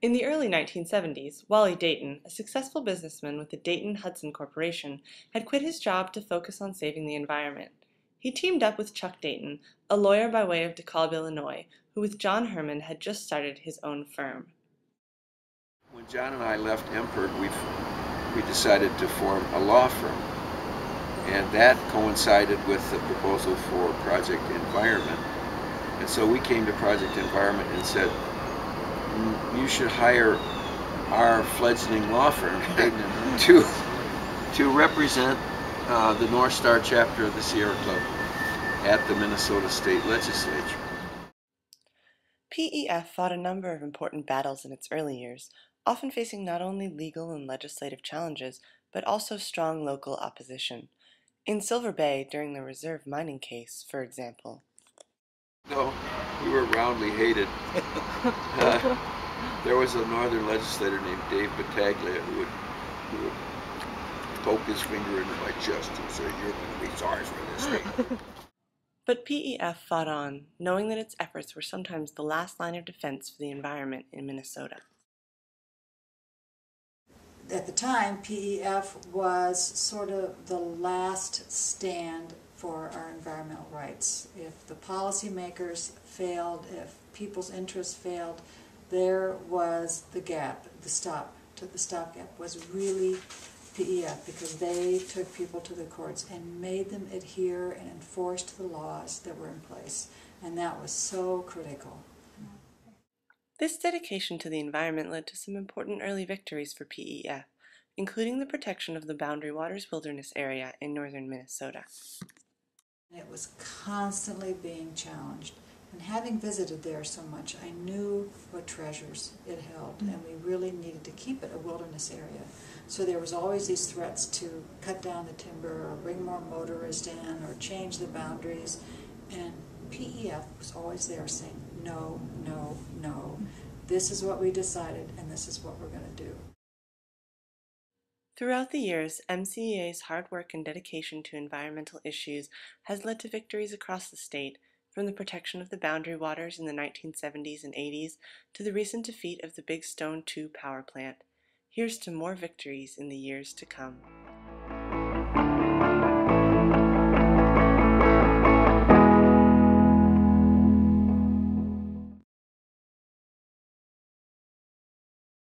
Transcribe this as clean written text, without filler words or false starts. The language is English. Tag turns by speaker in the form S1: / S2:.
S1: In the early 1970s, Wally Dayton, a successful businessman with the Dayton-Hudson Corporation, had quit his job to focus on saving the environment. He teamed up with Chuck Dayton, a lawyer by way of DeKalb, Illinois, who with John Herman had just started his own firm.
S2: When John and I left Empert, we decided to form a law firm, and that coincided with the proposal for Project Environment. And so we came to Project Environment and said, you should hire our fledgling law firm to represent the North Star chapter of the Sierra Club at the Minnesota State Legislature.
S1: PEF fought a number of important battles in its early years, often facing not only legal and legislative challenges, but also strong local opposition. In Silver Bay, during the reserve mining case, for example.
S2: Though we were roundly hated, there was a northern legislator named Dave Battaglia who would poke his finger into my chest and say, "You're going to be sorry for this thing."
S1: But PEF fought on, knowing that its efforts were sometimes the last line of defense for the environment in Minnesota.
S3: At the time, PEF was sort of the last stand for our environmental rights. If the policymakers failed, if people's interests failed, there was the gap, the stopgap was really PEF, because they took people to the courts and made them adhere and enforced the laws that were in place. And that was so critical.
S1: This dedication to the environment led to some important early victories for PEF, including the protection of the Boundary Waters Wilderness area in northern Minnesota.
S3: It was constantly being challenged. And having visited there so much, I knew what treasures it held, and we really needed to keep it a wilderness area. So there was always these threats to cut down the timber or bring more motorists in or change the boundaries. And PEF was always there saying, no, no, no. This is what we decided, and this is what we're going to do.
S1: Throughout the years, MCEA's hard work and dedication to environmental issues has led to victories across the state, from the protection of the boundary waters in the 1970s and 80s to the recent defeat of the Big Stone 2 power plant. Here's to more victories in the years to come.